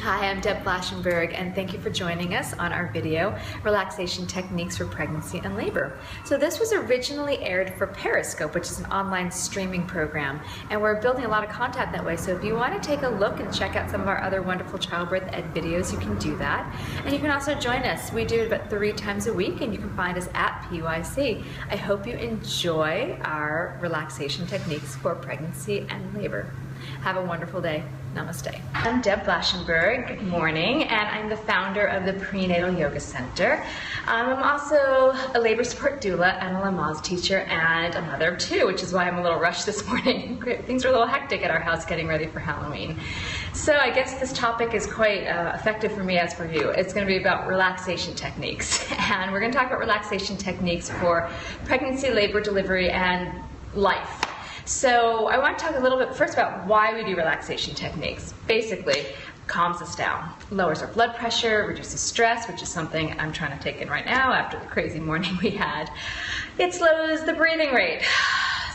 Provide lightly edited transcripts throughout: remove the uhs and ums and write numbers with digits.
Hi, I'm Deb Flashenberg, and thank you for joining us on our video, Relaxation Techniques for Pregnancy and Labor. So this was originally aired for Periscope, which is an online streaming program, and we're building a lot of content that way. So if you want to take a look and check out some of our other wonderful childbirth ed videos, you can do that. And you can also join us. We do it about 3 times a week, and you can find us at PYC. I hope you enjoy our relaxation techniques for pregnancy and labor. Have a wonderful day. Namaste. I'm Deb Flashenberg. Good morning, and I'm the founder of the Prenatal Yoga Center. I'm also a labor support doula and a Lamaze teacher and a mother of 2, which is why I'm a little rushed this morning. Things are a little hectic at our house getting ready for Halloween. So I guess this topic is quite effective for me as for you. It's going to be about relaxation techniques, and we're going to talk about relaxation techniques for pregnancy, labor, delivery, and life. So I want to talk a little bit first about why we do relaxation techniques. Basically, calms us down, lowers our blood pressure, reduces stress, which is something I'm trying to take in right now after the crazy morning we had. It slows the breathing rate,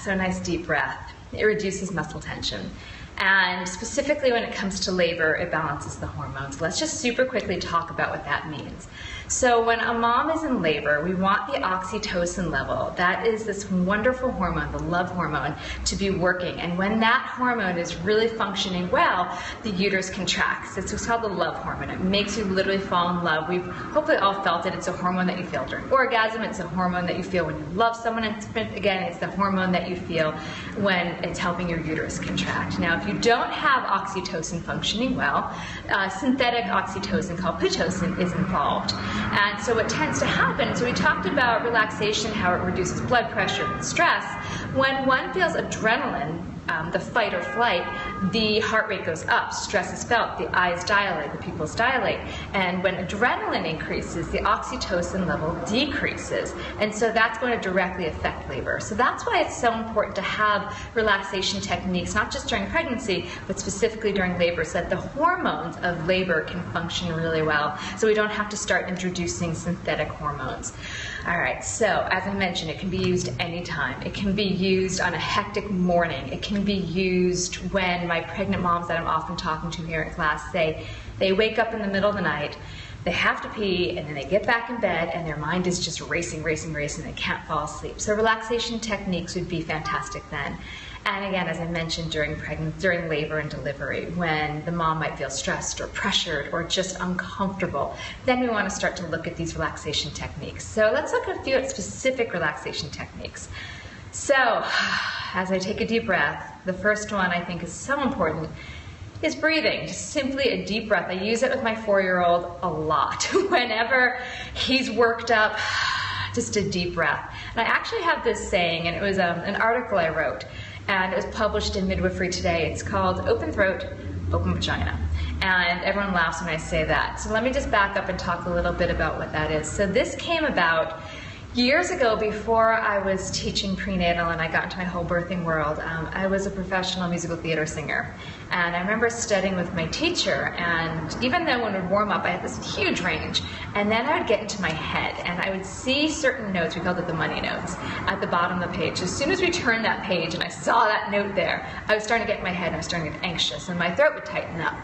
so a nice deep breath. It reduces muscle tension. And specifically when it comes to labor, it balances the hormones. Let's just super quickly talk about what that means. So when a mom is in labor, we want the oxytocin level, that is this wonderful hormone, the love hormone, to be working. And when that hormone is really functioning well, the uterus contracts. It's what's called the love hormone. It makes you literally fall in love. We've hopefully all felt it. It's a hormone that you feel during orgasm. It's a hormone that you feel when you love someone. And again, it's the hormone that you feel when it's helping your uterus contract. Now, if you don't have oxytocin functioning well, synthetic oxytocin called pitocin is involved. And so what tends to happen, so we talked about relaxation, how it reduces blood pressure and stress. When one feels adrenaline, the fight or flight, the heart rate goes up, stress is felt, the eyes dilate, the pupils dilate. And when adrenaline increases, the oxytocin level decreases. And so that's going to directly affect labor. So that's why it's so important to have relaxation techniques, not just during pregnancy, but specifically during labor, so that the hormones of labor can function really well, so we don't have to start introducing synthetic hormones. All right, so as I mentioned, it can be used anytime. It can be used on a hectic morning. It can be used when my pregnant moms that I'm often talking to here in class say they wake up in the middle of the night, they have to pee, and then they get back in bed and their mind is just racing, they can't fall asleep. So relaxation techniques would be fantastic then. And again, as I mentioned, during labor and delivery, when the mom might feel stressed or pressured or just uncomfortable, then we want to start to look at these relaxation techniques. So let's look at a few specific relaxation techniques. So, as I take a deep breath, the first one I think is so important is breathing. Just simply a deep breath. I use it with my 4-year-old a lot. Whenever he's worked up, just a deep breath. And I actually have this saying, and it was an article I wrote, and it was published in Midwifery Today. It's called Open Throat, Open Vagina. And everyone laughs when I say that. So let me just back up and talk a little bit about what that is. So this came about years ago before I was teaching prenatal and I got into my whole birthing world. I was a professional musical theater singer. And I remember studying with my teacher, and even though when it would warm up, I had this huge range. And then I would get into my head and I would see certain notes, we called it the money notes, at the bottom of the page. As soon as we turned that page and I saw that note there, I was starting to get in my head and I was starting to get anxious and my throat would tighten up.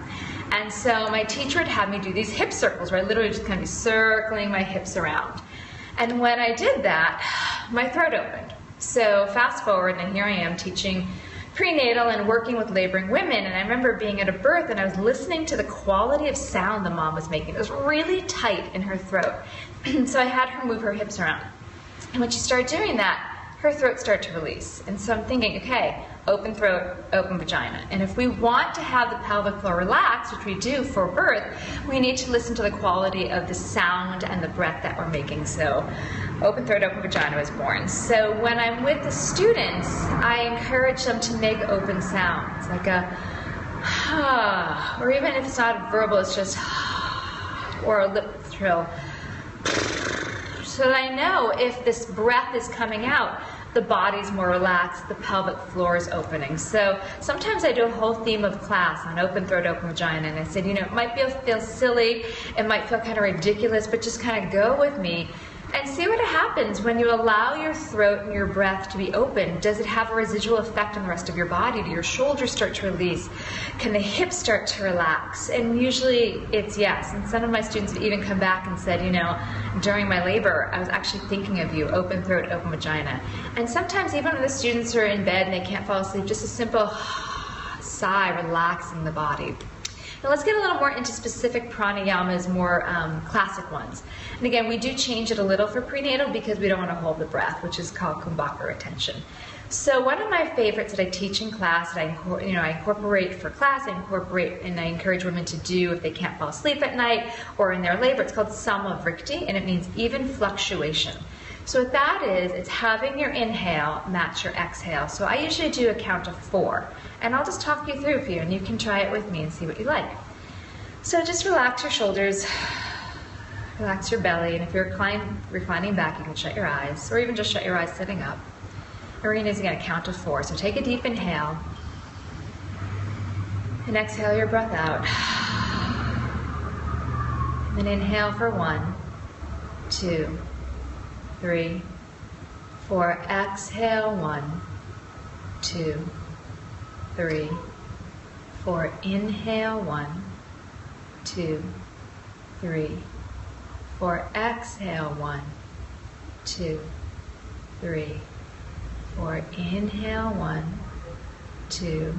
And so my teacher would have me do these hip circles where I literally just kind of be circling my hips around. And when I did that, my throat opened. So fast forward, and here I am teaching prenatal and working with laboring women, and I remember being at a birth and I was listening to the quality of sound the mom was making. It was really tight in her throat. So I had her move her hips around. And when she started doing that, her throat started to release. And so I'm thinking, okay, open throat, open vagina. And if we want to have the pelvic floor relax, which we do for birth, we need to listen to the quality of the sound and the breath that we're making. So open throat, open vagina was born. So when I'm with the students, I encourage them to make open sounds, like a or even if it's not verbal, it's just or a lip trill. So that I know if this breath is coming out, the body's more relaxed, the pelvic floor is opening. So sometimes I do a whole theme of class on open throat, open vagina, and I said, it might feel silly, it might feel kind of ridiculous, but just kind of go with me And see what happens when you allow your throat and your breath to be open. Does it have a residual effect on the rest of your body? Do your shoulders start to release? Can the hips start to relax? And usually it's yes. And some of my students have even come back and said, you know, during my labor, I was actually thinking of you, open throat, open vagina. And sometimes even when the students are in bed and they can't fall asleep, just a simple sigh, relaxing the body. Now let's get a little more into specific pranayamas, more classic ones. And again, we do change it a little for prenatal because we don't want to hold the breath, which is called kumbhaka retention. So one of my favorites that I teach in class, that I incorporate for class, I incorporate and I encourage women to do if they can't fall asleep at night or in their labor, it's called samavrikti, and it means even fluctuation. So what that is, it's having your inhale match your exhale. So I usually do a count of 4, and I'll just talk you through for you, and you can try it with me and see what you like. So just relax your shoulders, relax your belly, and if you're reclining back, you can shut your eyes, or even just shut your eyes sitting up. And we're going to do again a count of 4. So take a deep inhale, and exhale your breath out. And then inhale for 1, 2, 3, 4. Exhale, 1, 2, 3, 4. Inhale, 1, 2, 3, 4. Exhale, 1, 2, 3, 4. Inhale, 1, 2,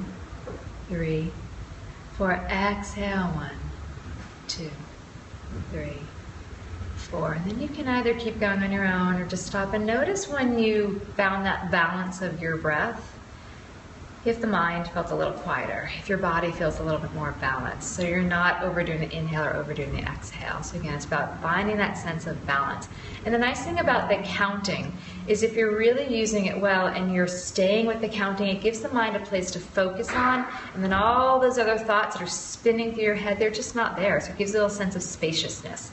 3, 4. Exhale, 1, 2, 3, 4. And then you can either keep going on your own or just stop and notice when you found that balance of your breath, if the mind felt a little quieter, if your body feels a little bit more balanced. So you're not overdoing the inhale or overdoing the exhale. So again, it's about finding that sense of balance. And the nice thing about the counting is if you're really using it well and you're staying with the counting, it gives the mind a place to focus on, and then all those other thoughts that are spinning through your head, they're just not there. So it gives a little sense of spaciousness.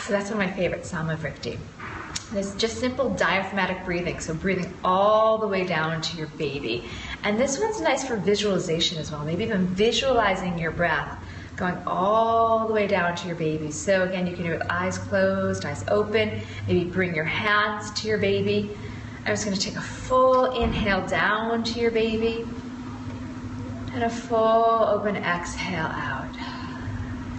So that's one of my favorites, samavrikti. It's just simple diaphragmatic breathing, so breathing all the way down to your baby. And this one's nice for visualization as well, maybe even visualizing your breath going all the way down to your baby. So again, you can do it with eyes closed, eyes open, maybe bring your hands to your baby. I'm just going to take a full inhale down to your baby, and a full open exhale out.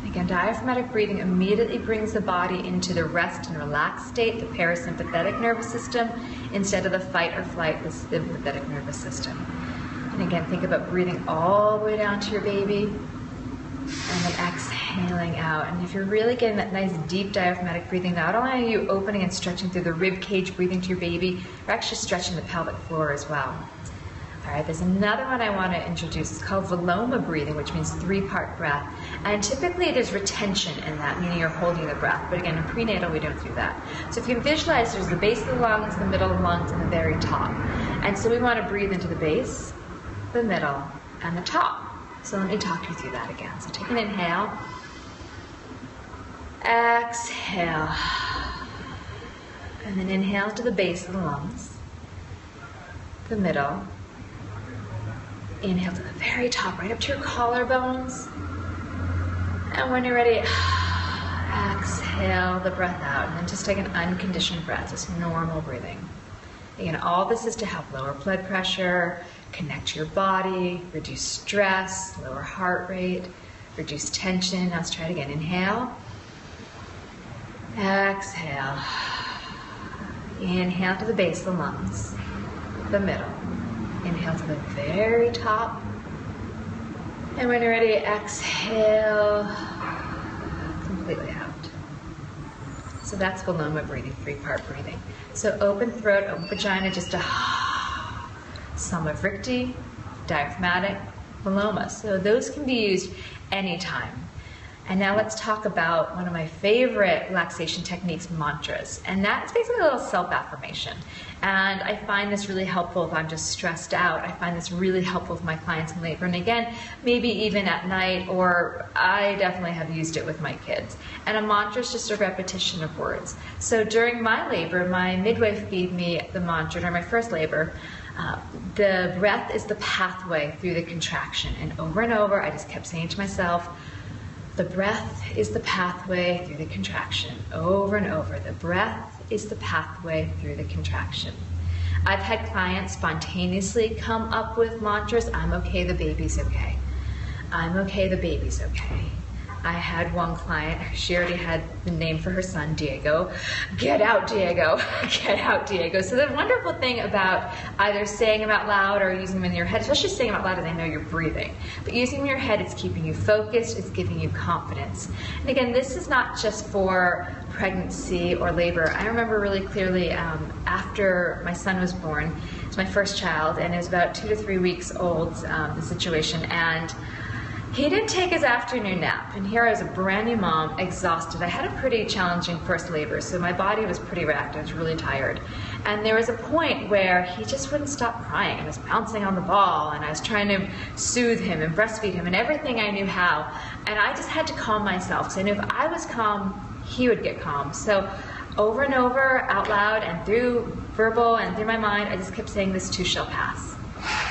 Again, diaphragmatic breathing immediately brings the body into the rest and relaxed state, the parasympathetic nervous system, instead of the fight or flight, the sympathetic nervous system. And again, think about breathing all the way down to your baby, and then exhaling out. And if you're really getting that nice deep diaphragmatic breathing, not only are you opening and stretching through the rib cage, breathing to your baby, you're actually stretching the pelvic floor as well. All right, there's another one I want to introduce. It's called Viloma breathing, which means 3-part breath. And typically there's retention in that, meaning you're holding the breath. But again, in prenatal, we don't do that. So if you can visualize, there's the base of the lungs, the middle of the lungs, and the very top. And so we want to breathe into the base, the middle, and the top. So let me talk you through that again. So take an inhale. Exhale. And then inhale to the base of the lungs, the middle. Inhale to the very top, right up to your collarbones. And when you're ready, exhale the breath out. And then just take an unconditioned breath, just normal breathing. Again, all this is to help lower blood pressure, connect to your body, reduce stress, lower heart rate, reduce tension. Now let's try it again. Inhale. Exhale. Inhale to the base of the lungs, the middle. Inhale to the very top. And when you're ready, exhale completely out. So that's Viloma breathing, 3-part breathing. So open throat, open vagina, just a samavrikti, diaphragmatic, Viloma. So those can be used anytime. And now let's talk about one of my favorite relaxation techniques, mantras. And that's basically a little self-affirmation. And I find this really helpful if I'm just stressed out. I find this really helpful with my clients in labor. And again, maybe even at night, or I definitely have used it with my kids. And a mantra is just a repetition of words. So during my labor, my midwife gave me the mantra during my first labor. The breath is the pathway through the contraction. And over, I just kept saying to myself, The breath is the pathway through the contraction. Over and over, the breath is the pathway through the contraction. I've had clients spontaneously come up with mantras. I'm okay, the baby's okay. I'm okay, the baby's okay. I had one client, she already had the name for her son, Diego. Get out, Diego. Get out, Diego. So the wonderful thing about either saying them out loud or using them in your head, especially saying them out loud, is I know you're breathing. But using them in your head, it's keeping you focused, it's giving you confidence. And again, this is not just for pregnancy or labor. I remember really clearly after my son was born, it was my first child, and it was about 2 to 3 weeks old, the situation, and he didn't take his afternoon nap, and here I was a brand new mom, exhausted. I had a pretty challenging first labor, so my body was pretty wrecked. I was really tired. And there was a point where he just wouldn't stop crying. I was bouncing on the ball, and I was trying to soothe him and breastfeed him and everything I knew how. And I just had to calm myself, because I knew if I was calm, he would get calm. So over and over, out loud and through verbal and through my mind, I just kept saying, this too shall pass.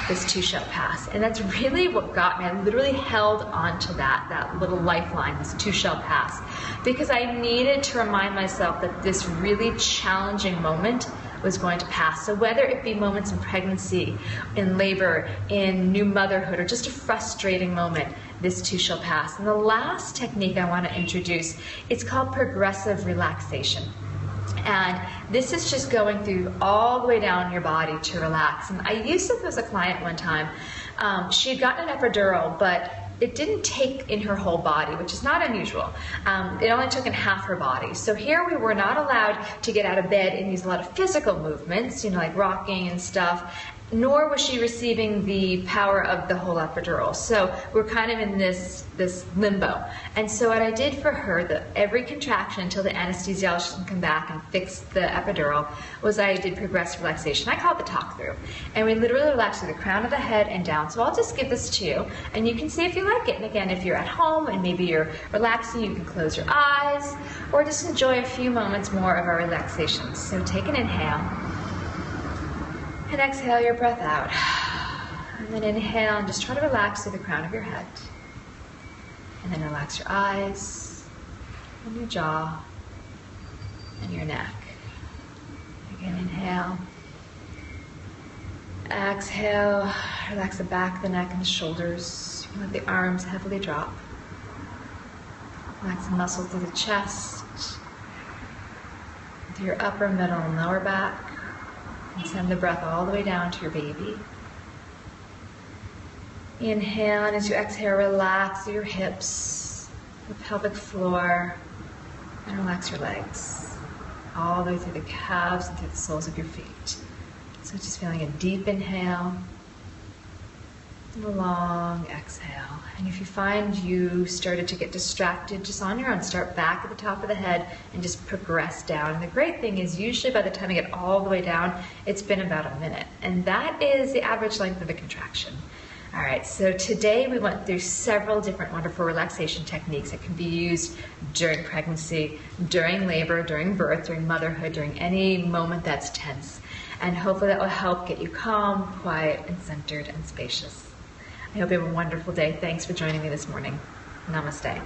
This too shall pass. And that's really what got me. I literally held on to that little lifeline, this too shall pass, because I needed to remind myself that this really challenging moment was going to pass. So whether it be moments in pregnancy, in labor, in new motherhood, or just a frustrating moment, this too shall pass. And the last technique I want to introduce, it's called progressive relaxation. And this is just going through all the way down your body to relax. And I used this as a client one time. She had gotten an epidural, but it didn't take in her whole body, which is not unusual. It only took in half her body. So here we were not allowed to get out of bed and use a lot of physical movements, like rocking and stuff, nor was she receiving the power of the whole epidural. So we're kind of in this limbo. And so what I did for her, every contraction until the anesthesiologist can come back and fix the epidural, was I did progressive relaxation. I call it the talk through. And we literally relax through the crown of the head and down. So I'll just give this to you, and you can see if you like it. And again, if you're at home and maybe you're relaxing, you can close your eyes, or just enjoy a few moments more of our relaxation. So take an inhale. And exhale your breath out. And then inhale and just try to relax through the crown of your head. And then relax your eyes, and your jaw, and your neck. Again, inhale. Exhale, relax the back, the neck, and the shoulders. You can let the arms heavily drop. Relax the muscles through the chest, through your upper, middle, and lower back. And send the breath all the way down to your baby. Inhale, and as you exhale, relax your hips, the pelvic floor, and relax your legs, all the way through the calves and through the soles of your feet. So just feeling a deep inhale and a long exhale. And if you find you started to get distracted, just on your own, start back at the top of the head and just progress down. And the great thing is usually by the time you get all the way down, it's been about a minute. And that is the average length of a contraction. All right, so today we went through several different wonderful relaxation techniques that can be used during pregnancy, during labor, during birth, during motherhood, during any moment that's tense. And hopefully that will help get you calm, quiet, and centered and spacious. I hope you have a wonderful day. Thanks for joining me this morning. Namaste.